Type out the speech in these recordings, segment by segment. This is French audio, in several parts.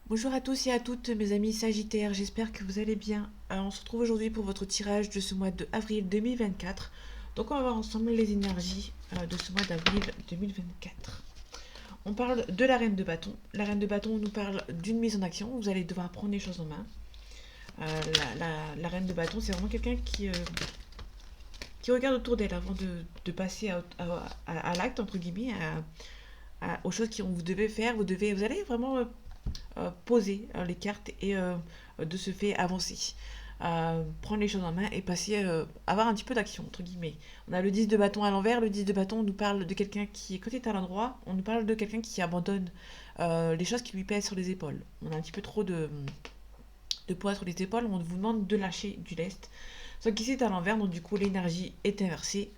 Bonjour à tous et à toutes mes amis Sagittaires, j'espère que vous allez bien. On se retrouve aujourd'hui pour votre tirage de ce mois de avril 2024. Donc on va voir ensemble les énergies de ce mois d'avril 2024. On parle de la reine de bâton. La reine de bâton nous parle d'une mise en action, vous allez devoir prendre les choses en main. La reine de bâton, c'est vraiment quelqu'un qui regarde autour d'elle avant de passer à l'acte, entre guillemets, aux choses que vous devez faire. Vous allez vraiment poser les cartes et de ce fait avancer. Prendre les choses en main et passer, avoir un petit peu d'action, entre guillemets. On a le 10 de bâton à l'envers. Le 10 de bâton nous parle de quelqu'un qui, quand il est à l'endroit, on nous parle de quelqu'un qui abandonne les choses qui lui pèsent sur les épaules. On a un petit peu trop de poids sur les épaules, on vous demande de lâcher du lest. Sauf qu'ici c'est à l'envers, donc du coup l'énergie est inversée.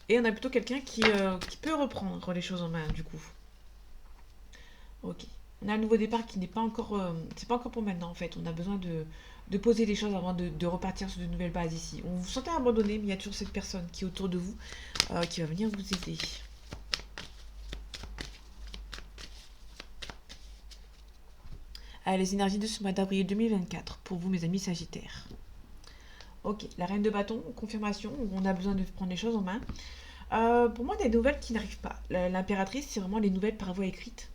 Et on a plutôt quelqu'un qui peut reprendre les choses en main, du coup. Ok. On a un nouveau départ qui n'est pas encore. C'est pas encore pour maintenant en fait. On a besoin de poser les choses avant de repartir sur de nouvelles bases ici. On vous sentait abandonné, mais il y a toujours cette personne qui est autour de vous qui va venir vous aider. Allez, les énergies de ce mois d'avril 2024 pour vous, mes amis Sagittaires. Ok, la reine de bâton, confirmation, on a besoin de prendre les choses en main. Pour moi, des nouvelles qui n'arrivent pas. L'impératrice, c'est vraiment les nouvelles par voie écrite.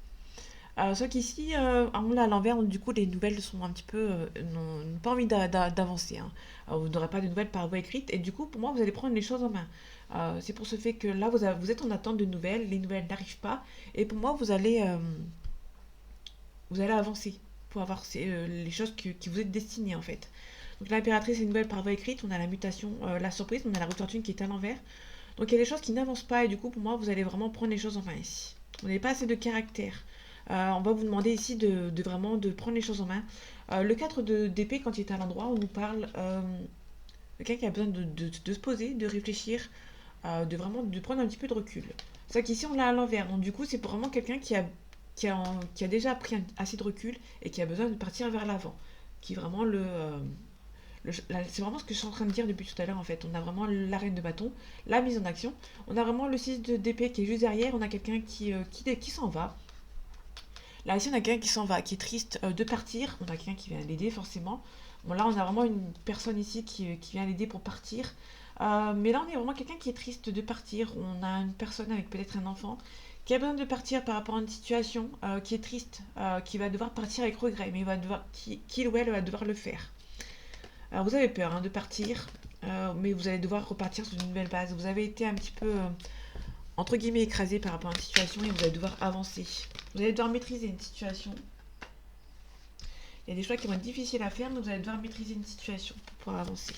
Sauf qu'ici, on l'a à l'envers, donc du coup, les nouvelles sont un petit peu. N'ont pas envie d'avancer. Hein. Vous n'aurez pas de nouvelles par voie écrite, et du coup, pour moi, vous allez prendre les choses en main. C'est pour ce fait que là, vous êtes en attente de nouvelles, les nouvelles n'arrivent pas, et pour moi, vous allez avancer pour avoir les choses qui vous êtes destinées, en fait. Donc, l'impératrice est une nouvelle par voie écrite, on a la mutation, la surprise, on a la rue de fortune qui est à l'envers. Donc, il y a des choses qui n'avancent pas, et du coup, pour moi, vous allez vraiment prendre les choses en main ici. Vous n'avez pas assez de caractère. On va vous demander ici de vraiment de prendre les choses en main. Le 4 d'épée, quand il est à l'endroit, on nous parle de quelqu'un qui a besoin de se poser, de réfléchir, de vraiment de prendre un petit peu de recul. C'est ça qu'ici on l'a à l'envers. Donc du coup, c'est vraiment quelqu'un qui a déjà pris assez de recul et qui a besoin de partir vers l'avant. Qui est vraiment c'est vraiment ce que je suis en train de dire depuis tout à l'heure en fait. On a vraiment la reine de bâton, la mise en action. On a vraiment le 6 d'épée qui est juste derrière. On a quelqu'un qui s'en va. Là, ici, on a quelqu'un qui s'en va, qui est triste de partir. On a quelqu'un qui vient l'aider, forcément. Bon, là, on a vraiment une personne ici qui vient l'aider pour partir. Mais là, on est vraiment quelqu'un qui est triste de partir. On a une personne avec peut-être un enfant qui a besoin de partir par rapport à une situation qui est triste, qui va devoir partir avec regret, mais qu'il ou elle va devoir le faire. Alors, vous avez peur hein, de partir, mais vous allez devoir repartir sur une nouvelle base. Vous avez été un petit peu entre guillemets écrasé par rapport à une situation et vous allez devoir avancer. Vous allez devoir maîtriser une situation. Il y a des choix qui vont être difficiles à faire, mais vous allez devoir maîtriser une situation pour pouvoir avancer.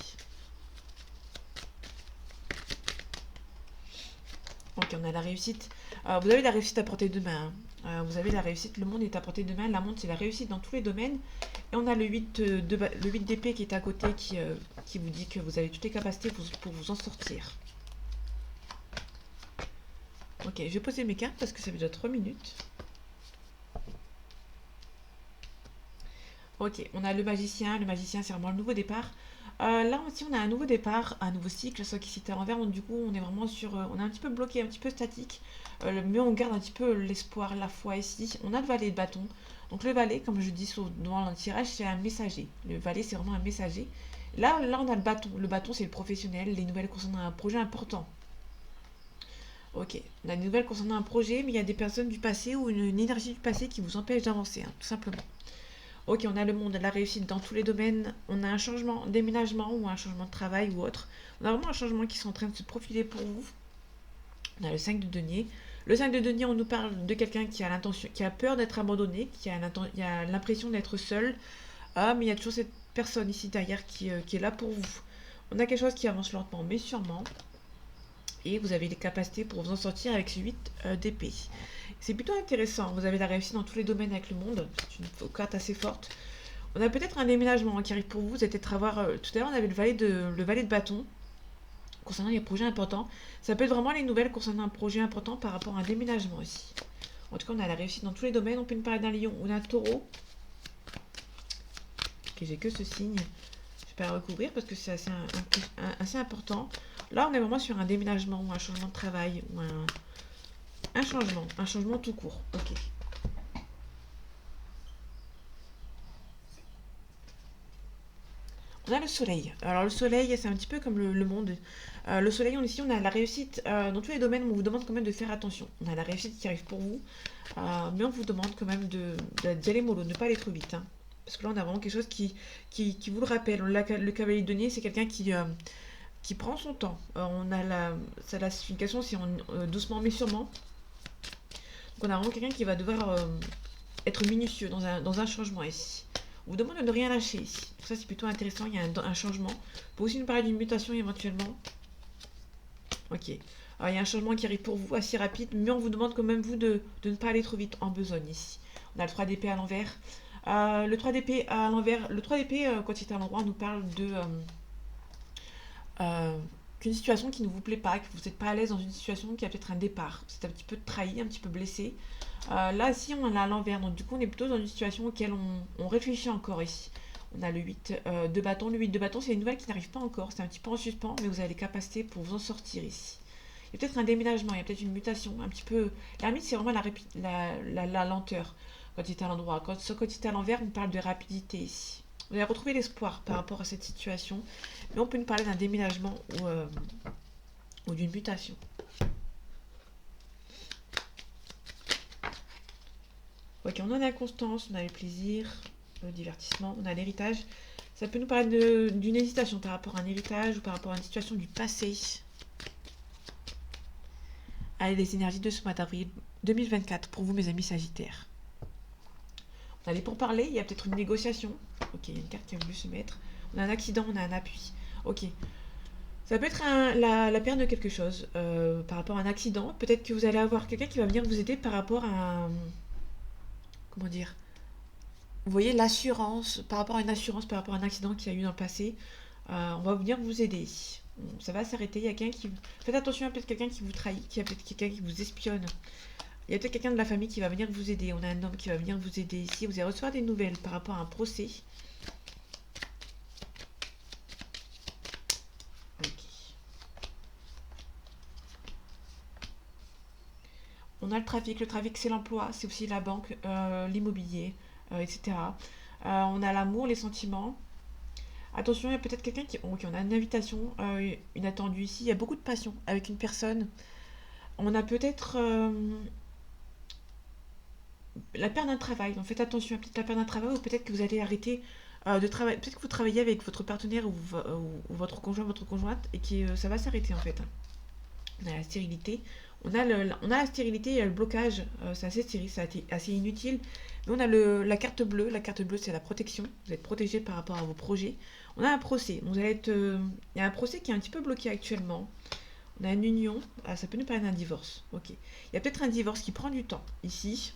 Ok, on a la réussite. Vous avez la réussite à portée de main. Hein. Vous avez la réussite, le monde est à portée de main. La montre, c'est la réussite dans tous les domaines. Et on a le 8 le 8 d'épée qui est à côté qui vous dit que vous avez toutes les capacités pour vous en sortir. Ok, je vais poser mes cartes parce que ça fait déjà 3 minutes. Ok, on a le magicien. Le magicien, c'est vraiment le nouveau départ. Là aussi, on a un nouveau départ, un nouveau cycle, soit qui s'est à l'envers. Donc, du coup, on est vraiment sur. On est un petit peu bloqué, un petit peu statique. Mais on garde un petit peu l'espoir, la foi ici. On a le valet de bâton. Donc, le valet, comme je dis dans le tirage, c'est un messager. Le valet, c'est vraiment un messager. Là, on a le bâton. Le bâton, c'est le professionnel, les nouvelles concernant un projet important. Ok, on a des nouvelles concernant un projet, mais il y a des personnes du passé ou une énergie du passé qui vous empêche d'avancer, hein, tout simplement. Ok, on a le monde, la réussite dans tous les domaines. On a un changement, déménagement ou un changement de travail ou autre. On a vraiment un changement qui est en train de se profiler pour vous. On a le 5 de denier. Le 5 de denier, on nous parle de quelqu'un qui a l'intention, qui a peur d'être abandonné, qui a l'impression d'être seul. Ah, mais il y a toujours cette personne ici derrière qui est là pour vous. On a quelque chose qui avance lentement mais sûrement. Et vous avez les capacités pour vous en sortir avec ce 8 d'épée. C'est plutôt intéressant. Vous avez la réussite dans tous les domaines avec le monde. C'est une carte assez forte. On a peut-être un déménagement qui arrive pour vous. Vous allez peut-être avoir. Tout à l'heure, on avait le valet de bâton concernant les projets importants. Ça peut être vraiment les nouvelles concernant un projet important par rapport à un déménagement aussi. En tout cas, on a la réussite dans tous les domaines. On peut nous parler d'un lion ou d'un taureau. Ok, j'ai que ce signe. Je vais pas recouvrir parce que c'est assez important. Là, on est vraiment sur un déménagement ou un changement de travail ou un changement tout court. Ok. On a le soleil. Alors le soleil, c'est un petit peu comme le monde. Le soleil, ici, on a la réussite. Dans tous les domaines, on vous demande quand même de faire attention. On a la réussite qui arrive pour vous, mais on vous demande quand même d'y aller mollo, de ne pas aller trop vite, hein. Parce que là, on a vraiment quelque chose qui vous le rappelle. Le cavalier de denier, c'est quelqu'un qui prend son temps. La signification, c'est doucement mais sûrement. Donc on a vraiment quelqu'un qui va devoir être minutieux dans un changement ici. On vous demande de ne rien lâcher ici. Donc ça, c'est plutôt intéressant. Il y a un changement. On peut aussi nous parler d'une mutation éventuellement. Ok. Alors, il y a un changement qui arrive pour vous assez rapide, mais on vous demande quand même, vous, de ne pas aller trop vite en besogne ici. On a le 3 d'épée à l'envers. Le 3 d'épée à l'envers. Le 3 d'épée, quand il est à l'endroit, nous parle euh, qu'une situation qui ne vous plaît pas, que vous n'êtes pas à l'aise dans une situation qui a peut-être un départ. Vous êtes un petit peu trahi, un petit peu blessé. Là, ici, on l'a à l'envers. Donc, du coup, on est plutôt dans une situation auquel on réfléchit encore ici. On a le 8 de bâton. Le 8 de bâton, c'est une nouvelle qui n'arrive pas encore. C'est un petit peu en suspens, mais vous avez les capacités pour vous en sortir ici. Il y a peut-être un déménagement, il y a peut-être une mutation, un petit peu. L'ermite, c'est vraiment la lenteur quand il est à l'endroit. Quand il est à l'envers, on parle de rapidité ici. Vous allez retrouver l'espoir par rapport à cette situation, mais on peut nous parler d'un déménagement ou d'une mutation. Ok, on en a la constance, on a le plaisir, le divertissement, on a l'héritage. Ça peut nous parler d'une hésitation par rapport à un héritage ou par rapport à une situation du passé. Allez, les énergies de ce mois d'avril 2024 pour vous, mes amis Sagittaires. On a les pourparlers, il y a peut-être une négociation. Ok, il y a une carte qui a voulu se mettre. On a un accident, on a un appui. Ok. Ça peut être la perte de quelque chose par rapport à un accident. Peut-être que vous allez avoir quelqu'un qui va venir vous aider par rapport à comment dire? Vous voyez l'assurance, par rapport à une assurance, par rapport à un accident qu'il y a eu dans le passé. On va venir vous aider. Ça va s'arrêter. Il y a quelqu'un qui. Faites attention, il y a peut-être quelqu'un qui vous trahit, il y a peut-être quelqu'un qui vous espionne. Il y a peut-être quelqu'un de la famille qui va venir vous aider. On a un homme qui va venir vous aider ici. Vous allez recevoir des nouvelles par rapport à un procès. Ok. On a le trafic. Le trafic, c'est l'emploi. C'est aussi la banque, l'immobilier, etc. On a l'amour, les sentiments. Attention, il y a peut-être quelqu'un qui. Ok, on a une invitation, une attendue ici. Il y a beaucoup de passion avec une personne. On a peut-être la perte d'un travail. Donc faites attention, peut-être la perte d'un travail ou peut-être que vous allez arrêter de travailler. Peut-être que vous travaillez avec votre partenaire ou votre conjoint, votre conjointe et que ça va s'arrêter en fait. On a la stérilité. On a la stérilité et le blocage. C'est assez stérile, c'est assez inutile. Mais on a la carte bleue. La carte bleue, c'est la protection. Vous êtes protégé par rapport à vos projets. On a un procès. Donc, il y a un procès qui est un petit peu bloqué actuellement. On a une union. Ah, ça peut nous parler d'un divorce. Ok. Il y a peut-être un divorce qui prend du temps ici.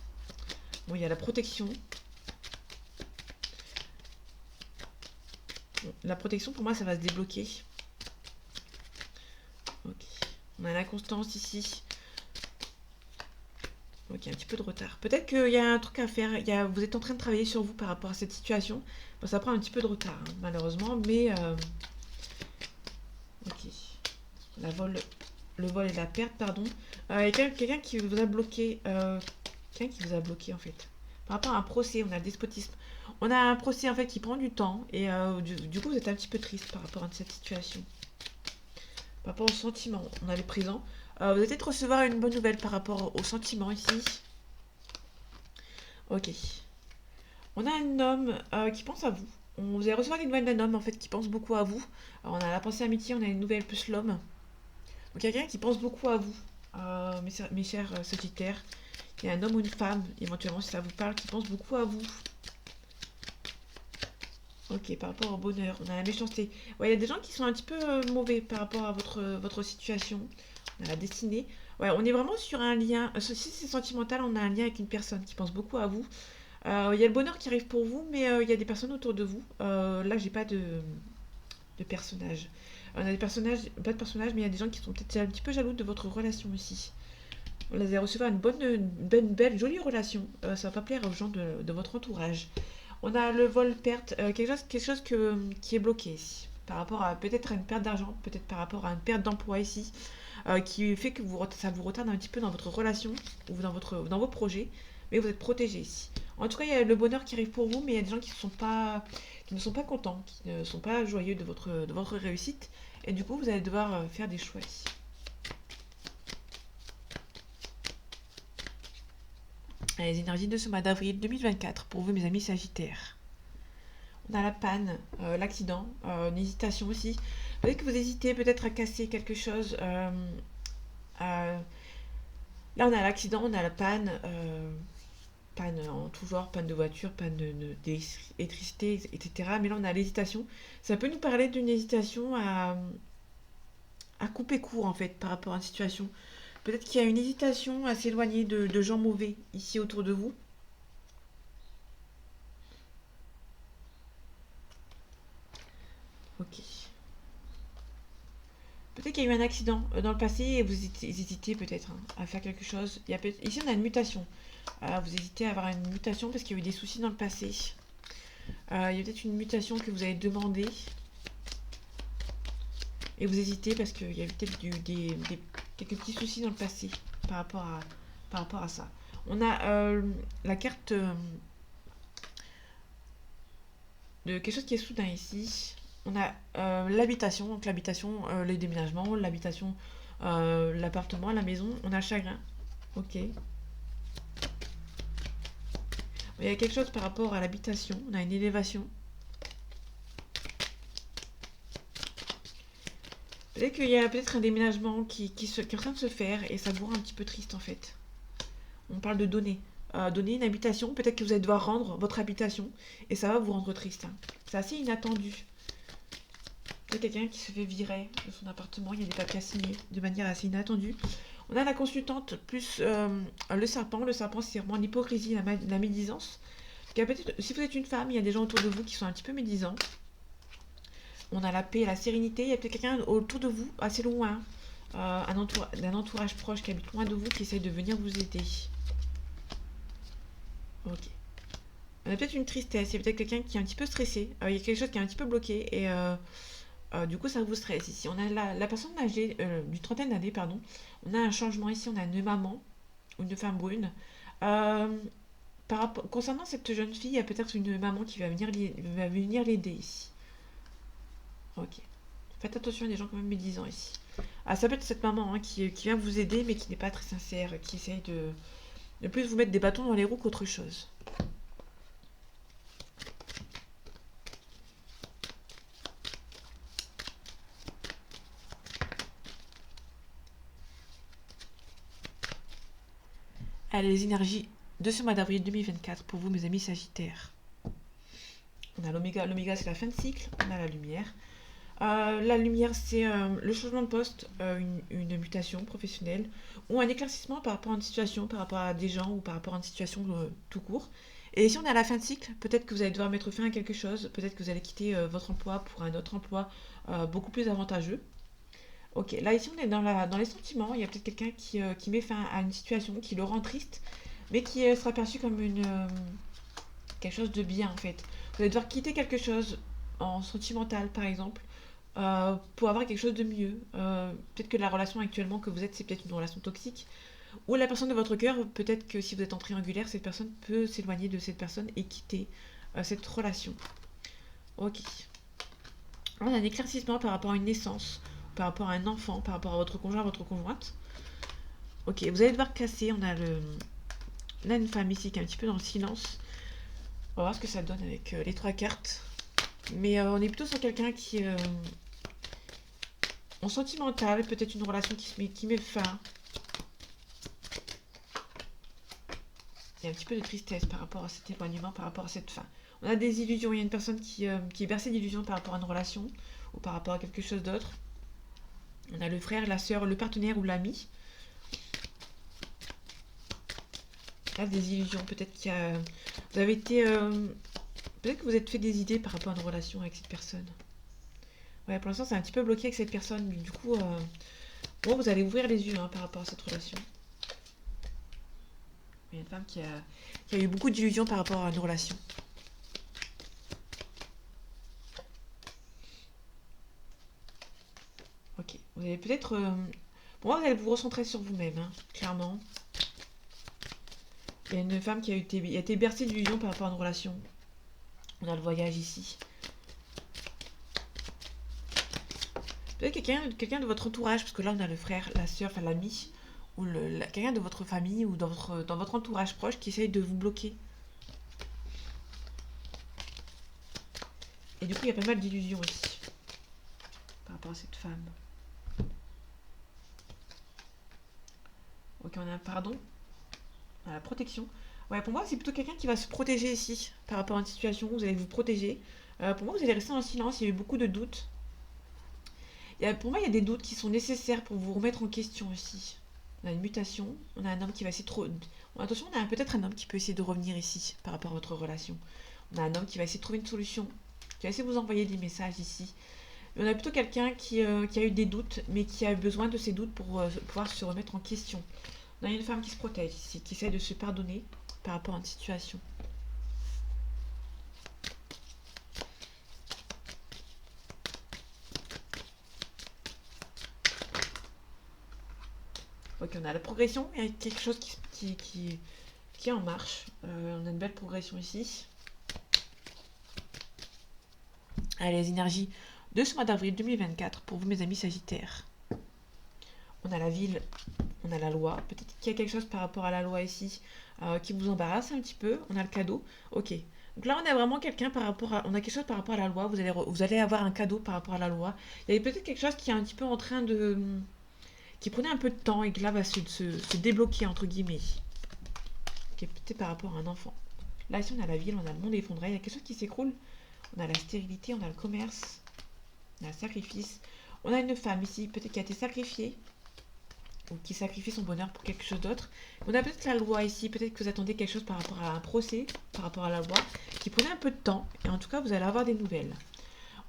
Bon, il y a la protection. Bon, la protection, pour moi, ça va se débloquer. Ok. On a l'inconstance ici. Ok, un petit peu de retard. Peut-être qu'il y a un truc à faire. Vous êtes en train de travailler sur vous par rapport à cette situation. Bon, ça prend un petit peu de retard, hein, malheureusement, mais ok. Le vol et la perte, pardon. Il y a quelqu'un qui vous a bloqué. Quelqu'un qui vous a bloqué en fait. Par rapport à un procès, on a le despotisme. On a un procès en fait qui prend du temps et du coup vous êtes un petit peu triste par rapport à cette situation. Par rapport aux sentiments, on a les présents. Vous allez peut-être recevoir une bonne nouvelle par rapport aux sentiments ici. Ok. On a un homme qui pense à vous. Vous allez recevoir des nouvelles d'un homme en fait qui pense beaucoup à vous. Alors, on a la pensée amitié, on a une nouvelle plus l'homme. Donc quelqu'un qui pense beaucoup à vous, mes chers sagittaires. Il y a un homme ou une femme, éventuellement si ça vous parle, qui pense beaucoup à vous. Ok, par rapport au bonheur, on a la méchanceté. Ouais, il y a des gens qui sont un petit peu mauvais par rapport à votre situation. On a la destinée. Ouais, on est vraiment sur un lien. Si c'est sentimental, on a un lien avec une personne qui pense beaucoup à vous. Il y a le bonheur qui arrive pour vous, mais il y a des personnes autour de vous. Là, j'ai pas de personnages. On a des personnages, pas de personnages, mais il y a des gens qui sont peut-être un petit peu jaloux de votre relation ici. Vous allez recevoir une belle, jolie relation. Ça va pas plaire aux gens de votre entourage. On a le vol-perte, quelque chose qui est bloqué ici. Par rapport à peut-être à une perte d'argent, peut-être par rapport à une perte d'emploi ici, qui fait que ça vous retarde un petit peu dans votre relation ou dans vos projets, mais vous êtes protégé ici. En tout cas, il y a le bonheur qui arrive pour vous, mais il y a des gens qui sont pas, qui ne sont pas contents, qui ne sont pas joyeux de votre réussite. Et du coup, vous allez devoir faire des choix ici. Les énergies de ce mois d'avril 2024 pour vous, mes amis Sagittaires. On a la panne, l'accident, une hésitation aussi. Peut-être que vous hésitez peut-être à casser quelque chose. À- Là, on a l'accident, on a la panne. Panne en tout genre, panne de voiture, panne d'électricité, etc. Mais là, on a l'hésitation. Ça peut nous parler d'une hésitation à couper court, en fait, par rapport à une situation. Peut-être qu'il y a une hésitation à s'éloigner de gens mauvais ici autour de vous. Ok. Peut-être qu'il y a eu un accident dans le passé et vous hésitez peut-être hein, à faire quelque chose. Ici, on a une mutation. Vous hésitez à avoir une mutation parce qu'il y a eu des soucis dans le passé. Il y a peut-être une mutation que vous avez demandé et vous hésitez parce qu'il y a eu peut-être quelques petits soucis dans le passé par rapport par rapport à ça. On a la carte de quelque chose qui est soudain ici. On a l'habitation, donc l'habitation, les déménagements, l'habitation, l'appartement, la maison. On a le chagrin. Ok. Il y a quelque chose par rapport à l'habitation. On a une élévation. Peut-être qu'il y a peut-être un déménagement qui est en train de se faire et ça vous rend un petit peu triste en fait. On parle de donner. Donner une habitation, peut-être que vous allez devoir rendre votre habitation et ça va vous rendre triste. Hein. C'est assez inattendu. Il y a quelqu'un qui se fait virer de son appartement, il y a des papiers à signer de manière assez inattendue. On a la consultante plus le serpent. Le serpent, c'est vraiment l'hypocrisie, la médisance. Si vous êtes une femme, il y a des gens autour de vous qui sont un petit peu médisants. On a la paix et la sérénité. Il y a peut-être quelqu'un autour de vous, assez loin, d'un entourage proche qui habite loin de vous, qui essaye de venir vous aider. Ok. On a peut-être une tristesse. Il y a peut-être quelqu'un qui est un petit peu stressé. Il y a quelque chose qui est un petit peu bloqué et du coup, ça vous stresse ici. On a la personne âgée, du trentaine d'années, pardon. On a un changement ici. On a une maman ou une femme brune. Euh, concernant cette jeune fille, il y a peut-être une maman qui va venir l'aider ici. Ok. Faites attention à des gens quand même médisants ici. Ah, ça peut être cette maman hein, qui vient vous aider, mais qui n'est pas très sincère, qui essaye de plus vous mettre des bâtons dans les roues qu'autre chose. Allez, les énergies de ce mois d'avril 2024 pour vous, mes amis Sagittaires. On a l'oméga. L'oméga, c'est la fin de cycle. On a la lumière. La lumière, c'est le changement de poste, une mutation professionnelle ou un éclaircissement par rapport à une situation, par rapport à des gens ou par rapport à une situation tout court. Et si on est à la fin de cycle, peut-être que vous allez devoir mettre fin à quelque chose, peut-être que vous allez quitter votre emploi pour un autre emploi beaucoup plus avantageux. Ok, là ici on est dans les sentiments, il y a peut-être quelqu'un qui met fin à une situation, qui le rend triste, mais qui sera perçu comme quelque chose de bien en fait. Vous allez devoir quitter quelque chose en sentimental par exemple pour avoir quelque chose de mieux. Peut-être que la relation actuellement que vous êtes, c'est peut-être une relation toxique. Ou la personne de votre cœur, peut-être que si vous êtes en triangulaire, cette personne peut s'éloigner de cette personne et quitter cette relation. Ok. On a un éclaircissement par rapport à une naissance, par rapport à un enfant, par rapport à votre conjoint, à votre conjointe. Ok, vous allez devoir casser. On a une femme ici qui est un petit peu dans le silence. On va voir ce que ça donne avec les trois cartes. Mais on est plutôt sur quelqu'un qui en sentimental, peut-être une relation qui met fin. Il y a un petit peu de tristesse par rapport à cet éloignement, par rapport à cette fin. On a des illusions, il y a une personne qui est bercée d'illusions par rapport à une relation ou par rapport à quelque chose d'autre. On a le frère, la sœur, le partenaire ou l'ami. Là, des illusions, peut-être qu'il y a... Vous avez été... peut-être que vous êtes fait des idées par rapport à une relation avec cette personne. Ouais, pour l'instant, c'est un petit peu bloqué avec cette personne. Du coup, bon, vous allez ouvrir les yeux hein, par rapport à cette relation. Il y a une femme qui a eu beaucoup d'illusions par rapport à une relation. Ok. Vous allez peut-être... pour moi, vous allez vous recentrer sur vous-même, hein, clairement. Il y a une femme qui a été bercée d'illusions par rapport à une relation. On a le voyage ici. Peut-être quelqu'un de votre entourage, parce que là on a le frère, la soeur, enfin l'ami, ou quelqu'un de votre famille ou dans votre entourage proche qui essaye de vous bloquer. Et du coup il y a pas mal d'illusions ici, par rapport à cette femme. Ok, on a un pardon, on a la protection. Ouais, pour moi c'est plutôt quelqu'un qui va se protéger ici, par rapport à une situation où vous allez vous protéger. Pour moi vous allez rester en silence, il y a eu beaucoup de doutes. Pour moi il y a des doutes qui sont nécessaires pour vous remettre en question ici. On a une mutation, on a un homme qui va essayer de... Attention, on a peut-être un homme qui peut essayer de revenir ici par rapport à votre relation. On a un homme qui va essayer de trouver une solution, qui va essayer de vous envoyer des messages ici. Et on a plutôt quelqu'un qui a eu des doutes, mais qui a besoin de ces doutes pour pouvoir se remettre en question. On a une femme qui se protège ici, qui essaie de se pardonner par rapport à une situation. Ok, on a la progression, il y a quelque chose qui est en marche. On a une belle progression ici. Allez, les énergies de ce mois d'avril 2024 pour vous, mes amis Sagittaires. On a la ville, on a la loi. Peut-être qu'il y a quelque chose par rapport à la loi ici qui vous embarrasse un petit peu. On a le cadeau. Ok. Donc là, on a vraiment quelqu'un par rapport à... On a quelque chose par rapport à la loi. Vous allez avoir un cadeau par rapport à la loi. Il y avait peut-être quelque chose qui est un petit peu en train de... qui prenait un peu de temps et que là va se débloquer, entre guillemets. Qui est peut-être par rapport à un enfant. Là, ici, on a la ville, on a le monde effondré. Il y a quelque chose qui s'écroule. On a la stérilité, on a le commerce. On a le sacrifice. On a une femme ici, peut-être qui a été sacrifiée. Ou qui sacrifie son bonheur pour quelque chose d'autre. On a peut-être la loi ici, peut-être que vous attendez quelque chose par rapport à un procès, par rapport à la loi, qui prenait un peu de temps, et en tout cas vous allez avoir des nouvelles.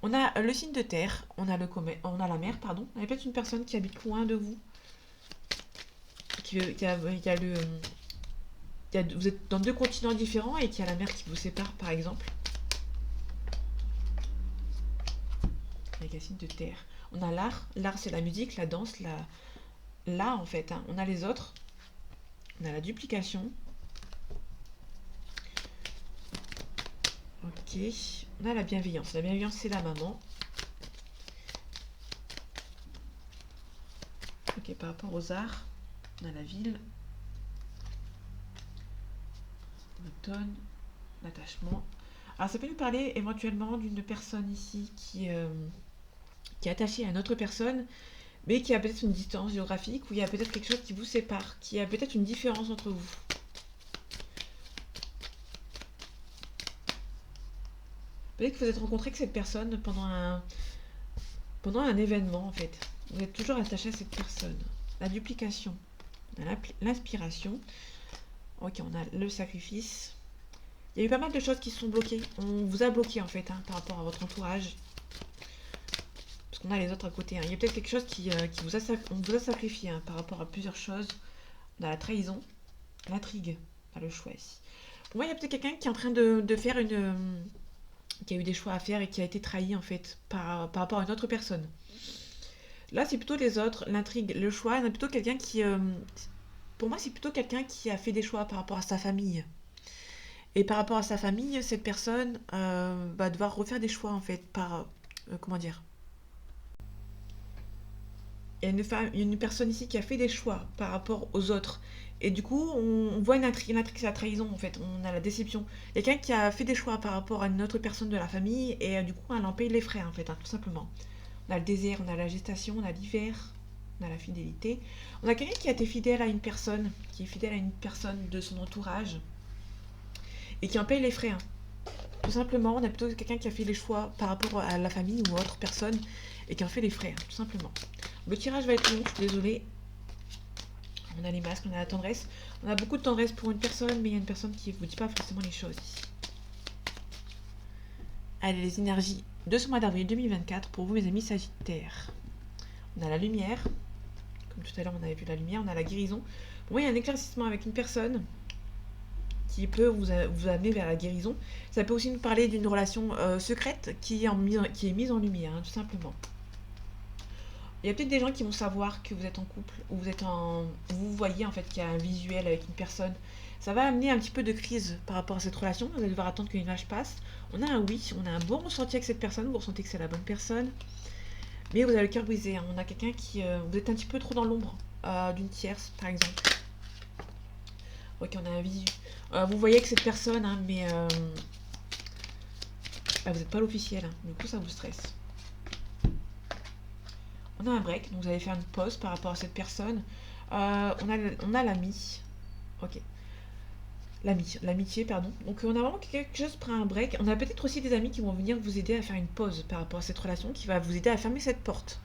On a le signe de terre, on a la mer, pardon. On a peut-être une personne qui habite loin de vous, vous êtes dans deux continents différents et qui a la mer qui vous sépare par exemple. Avec un signe de terre. On a l'art, l'art c'est la musique, la danse, là en fait, hein. On a les autres, on a la duplication, ok, on a la bienveillance c'est la maman, ok, par rapport aux arts, on a la ville, l'automne, l'attachement. Alors ça peut nous parler éventuellement d'une personne ici qui est attachée à une autre personne, mais qui a peut-être une distance géographique, ou il y a peut-être quelque chose qui vous sépare, qui a peut-être une différence entre vous. Peut-être que vous êtes rencontré avec cette personne pendant un événement, en fait. Vous êtes toujours attaché à cette personne. La duplication, on a l'inspiration. Ok, on a le sacrifice. Il y a eu pas mal de choses qui se sont bloquées. On vous a bloqué, en fait, hein, par rapport à votre entourage. Parce qu'on a les autres à côté, hein. Il y a peut-être quelque chose on vous a sacrifié, hein, par rapport à plusieurs choses. On a la trahison, l'intrigue, pas le choix ici. Pour moi, il y a peut-être quelqu'un qui est en train de faire qui a eu des choix à faire et qui a été trahi en fait par rapport à une autre personne. Là, c'est plutôt les autres, l'intrigue, le choix. On a plutôt quelqu'un pour moi, c'est plutôt quelqu'un qui a fait des choix par rapport à sa famille. Et par rapport à sa famille, cette personne va devoir refaire des choix en fait comment dire. Il y a une personne ici qui a fait des choix par rapport aux autres. Et du coup, on voit une intrigue, c'est la trahison en fait, on a la déception. Il y a quelqu'un qui a fait des choix par rapport à une autre personne de la famille et du coup, elle en paye les frais en fait, hein, tout simplement. On a le désert, on a la gestation, on a l'hiver, on a la fidélité. On a quelqu'un qui a été fidèle à une personne, qui est fidèle à une personne de son entourage et qui en paye les frais, hein. Tout simplement, on a plutôt quelqu'un qui a fait les choix par rapport à la famille ou à autre personne et qui en fait les frais, hein, tout simplement. Le tirage va être long, je suis désolée. On a les masques, on a la tendresse. On a beaucoup de tendresse pour une personne, mais il y a une personne qui ne vous dit pas forcément les choses ici. Allez, les énergies de ce mois d'avril 2024 pour vous, mes amis Sagittaires. On a la lumière. Comme tout à l'heure, on avait vu la lumière. On a la guérison. Pour moi, il y a un éclaircissement avec une personne qui peut vous amener vers la guérison. Ça peut aussi nous parler d'une relation secrète qui est mise en lumière, hein, tout simplement. Il y a peut-être des gens qui vont savoir que vous êtes en couple ou vous voyez en fait qu'il y a un visuel avec une personne. Ça va amener un petit peu de crise par rapport à cette relation. Vous allez devoir attendre que l'image passe. On a un oui, on a un bon ressenti avec cette personne. Vous ressentez que c'est la bonne personne. Mais vous avez le cœur brisé, hein. On a quelqu'un qui... vous êtes un petit peu trop dans l'ombre d'une tierce, par exemple. Ok, on a un visu. Vous voyez que cette personne, hein, mais vous n'êtes pas l'officiel, hein. Du coup, ça vous stresse. On a un break, donc vous allez faire une pause par rapport à cette personne. On a l'ami. Ok. L'amitié, pardon. Donc on a vraiment quelque chose qui prend un break. On a peut-être aussi des amis qui vont venir vous aider à faire une pause par rapport à cette relation, qui va vous aider à fermer cette porte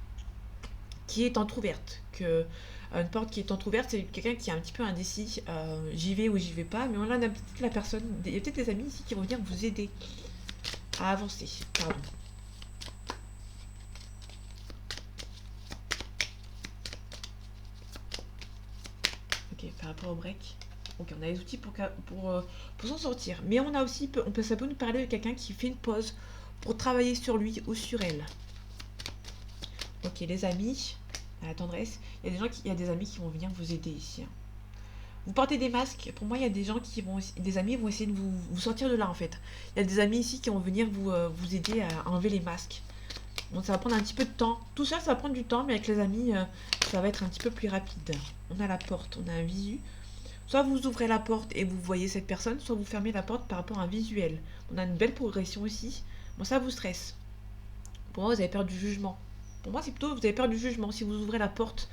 qui est entrouverte. Une porte qui est entrouverte, c'est quelqu'un qui est un petit peu indécis. J'y vais ou j'y vais pas, mais on a peut-être la personne. Il y a peut-être des amis ici qui vont venir vous aider à avancer. Pardon. Ok, par rapport au break. Ok, on a les outils pour s'en sortir. Mais on a aussi, ça peut nous parler de quelqu'un qui fait une pause pour travailler sur lui ou sur elle. Ok, les amis, à la tendresse. Il y a des amis qui vont venir vous aider ici, hein. Vous portez des masques. Pour moi, il y a des gens des amis vont essayer de vous sortir de là en fait. Il y a des amis ici qui vont venir vous aider à enlever les masques. Donc ça va prendre un petit peu de temps. Tout ça, ça va prendre du temps, mais avec les amis, ça va être un petit peu plus rapide. On a la porte, on a un visu. Soit vous ouvrez la porte et vous voyez cette personne, soit vous fermez la porte par rapport à un visuel. On a une belle progression aussi. Bon, ça vous stresse. Pour moi, vous avez peur du jugement. Pour moi, c'est plutôt vous avez peur du jugement. Si vous ouvrez la porte,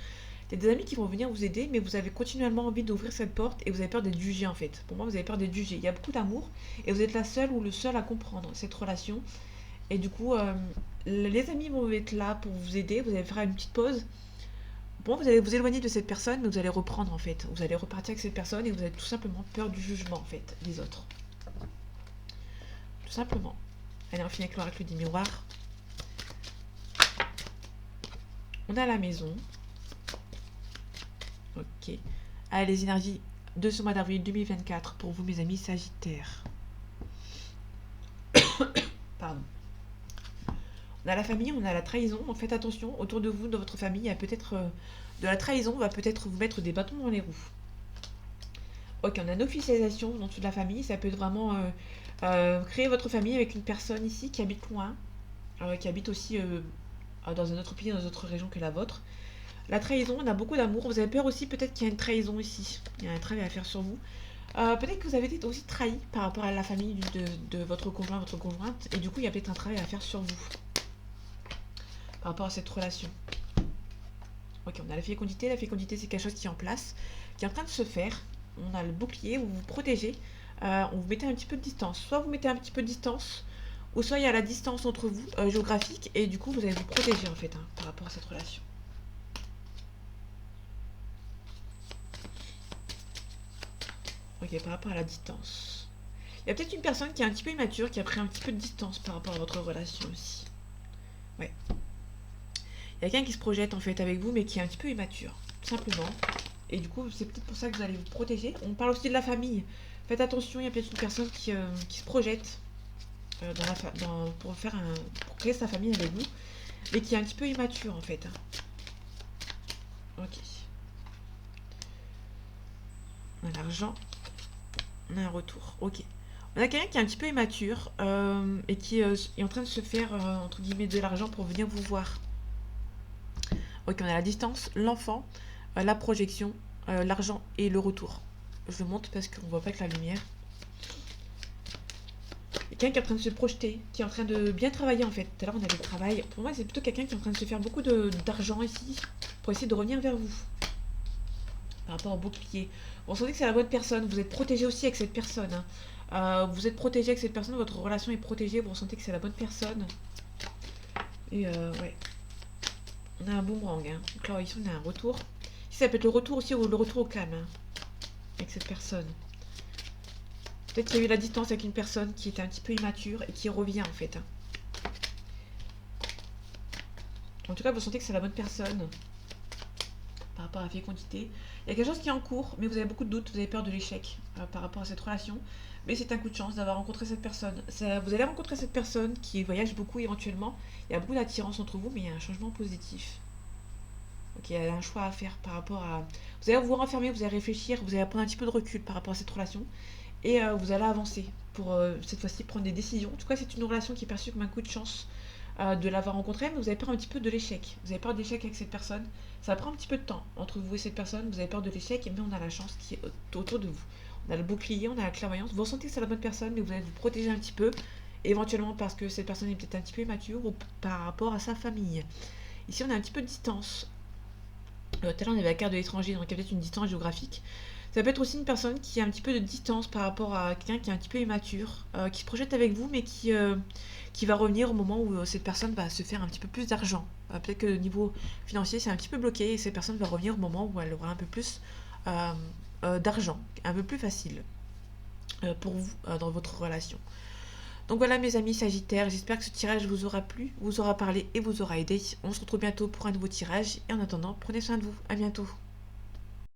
il y a des amis qui vont venir vous aider, mais vous avez continuellement envie d'ouvrir cette porte et vous avez peur d'être jugé en fait. Pour moi, vous avez peur d'être jugé. Il y a beaucoup d'amour et vous êtes la seule ou le seul à comprendre cette relation. Et du coup, les amis vont être là pour vous aider. Vous allez faire une petite pause. Bon, vous allez vous éloigner de cette personne, mais vous allez reprendre en fait. Vous allez repartir avec cette personne et vous avez tout simplement peur du jugement en fait des autres. Tout simplement. Allez, on finit avec l'oracle du miroir. On a la maison. Ok. Allez, les énergies de ce mois d'avril 2024 pour vous, mes amis Sagittaires. Pardon. On a la famille, on a la trahison. Donc faites attention, autour de vous, de votre famille, il y a peut-être de la trahison, va peut-être vous mettre des bâtons dans les roues. Ok, on a une officialisation dans toute la famille. Ça peut être vraiment créer votre famille avec une personne ici qui habite loin, qui habite aussi dans un autre pays, dans une autre région que la vôtre. La trahison, on a beaucoup d'amour. Vous avez peur aussi, peut-être qu'il y a une trahison ici. Il y a un travail à faire sur vous. Peut-être que vous avez été aussi trahi par rapport à la famille de votre conjoint, votre conjointe. Et du coup, il y a peut-être un travail à faire sur vous par rapport à cette relation. Ok, on a la fécondité. La fécondité, c'est quelque chose qui est en place, qui est en train de se faire. On a le bouclier, vous vous protégez. On vous mettez un petit peu de distance. Soit vous mettez un petit peu de distance, ou soit il y a la distance entre vous, géographique, et du coup, vous allez vous protéger en fait, hein, par rapport à cette relation. Ok, par rapport à la distance. Il y a peut-être une personne qui est un petit peu immature, qui a pris un petit peu de distance par rapport à votre relation aussi. Ouais. Il y a quelqu'un qui se projette en fait avec vous, mais qui est un petit peu immature, tout simplement. Et du coup, c'est peut-être pour ça que vous allez vous protéger. On parle aussi de la famille. Faites attention, il y a peut-être une personne qui se projette pour créer sa famille avec vous, mais qui est un petit peu immature en fait, hein. Ok. On a l'argent. On a un retour. Ok. On a quelqu'un qui est un petit peu immature et qui est en train de se faire, entre guillemets, de l'argent pour venir vous voir. Ok, on a la distance, l'enfant, la projection, l'argent et le retour. Je le monte parce qu'on voit pas que la lumière. Quelqu'un qui est en train de se projeter, qui est en train de bien travailler en fait. Tout à l'heure on avait le travail. Pour moi c'est plutôt quelqu'un qui est en train de se faire beaucoup d'argent ici pour essayer de revenir vers vous. Par rapport au bouclier. Vous sentez que c'est la bonne personne. Vous êtes protégé aussi avec cette personne, hein. Vous êtes protégé avec cette personne, votre relation est protégée. Vous ressentez que c'est la bonne personne. Et ouais. On a un boomerang, hein. Donc là ici on a un retour. Ici ça peut être le retour aussi ou le retour au calme, hein, avec cette personne. Peut-être qu'il y a eu la distance avec une personne qui était un petit peu immature et qui revient en fait, hein. En tout cas, vous sentez que c'est la bonne personne par rapport à la fécondité. Il y a quelque chose qui est en cours, mais vous avez beaucoup de doutes, vous avez peur de l'échec par rapport à cette relation. Mais c'est un coup de chance d'avoir rencontré cette personne. Vous allez rencontrer cette personne qui voyage beaucoup éventuellement. Il y a beaucoup d'attirance entre vous, mais il y a un changement positif. Donc il y a un choix à faire par rapport à... Vous allez vous renfermer, vous allez réfléchir, vous allez prendre un petit peu de recul par rapport à cette relation et vous allez avancer pour cette fois-ci prendre des décisions. En tout cas, c'est une relation qui est perçue comme un coup de chance de l'avoir rencontré, mais vous avez peur un petit peu de l'échec. Vous avez peur de l'échec avec cette personne. Ça prend un petit peu de temps entre vous et cette personne. Vous avez peur de l'échec, mais on a la chance qui est autour de vous. On a le bouclier, on a la clairvoyance. Vous ressentez que c'est la bonne personne, mais vous allez vous protéger un petit peu, éventuellement parce que cette personne est peut-être un petit peu immature ou par rapport à sa famille. Ici, on a un petit peu de distance. Tout à l'heure, on avait la carte de l'étranger, donc il y a peut-être une distance géographique. Ça peut être aussi une personne qui a un petit peu de distance par rapport à quelqu'un qui est un petit peu immature, qui se projette avec vous, mais qui va revenir au moment où cette personne va se faire un petit peu plus d'argent. Peut-être que le niveau financier, c'est un petit peu bloqué, et cette personne va revenir au moment où elle aura un peu plus euh, d'argent, un peu plus facile pour vous dans votre relation. Donc voilà mes amis Sagittaires, j'espère que ce tirage vous aura plu, vous aura parlé et vous aura aidé. On se retrouve bientôt pour un nouveau tirage, et en attendant, prenez soin de vous, à bientôt.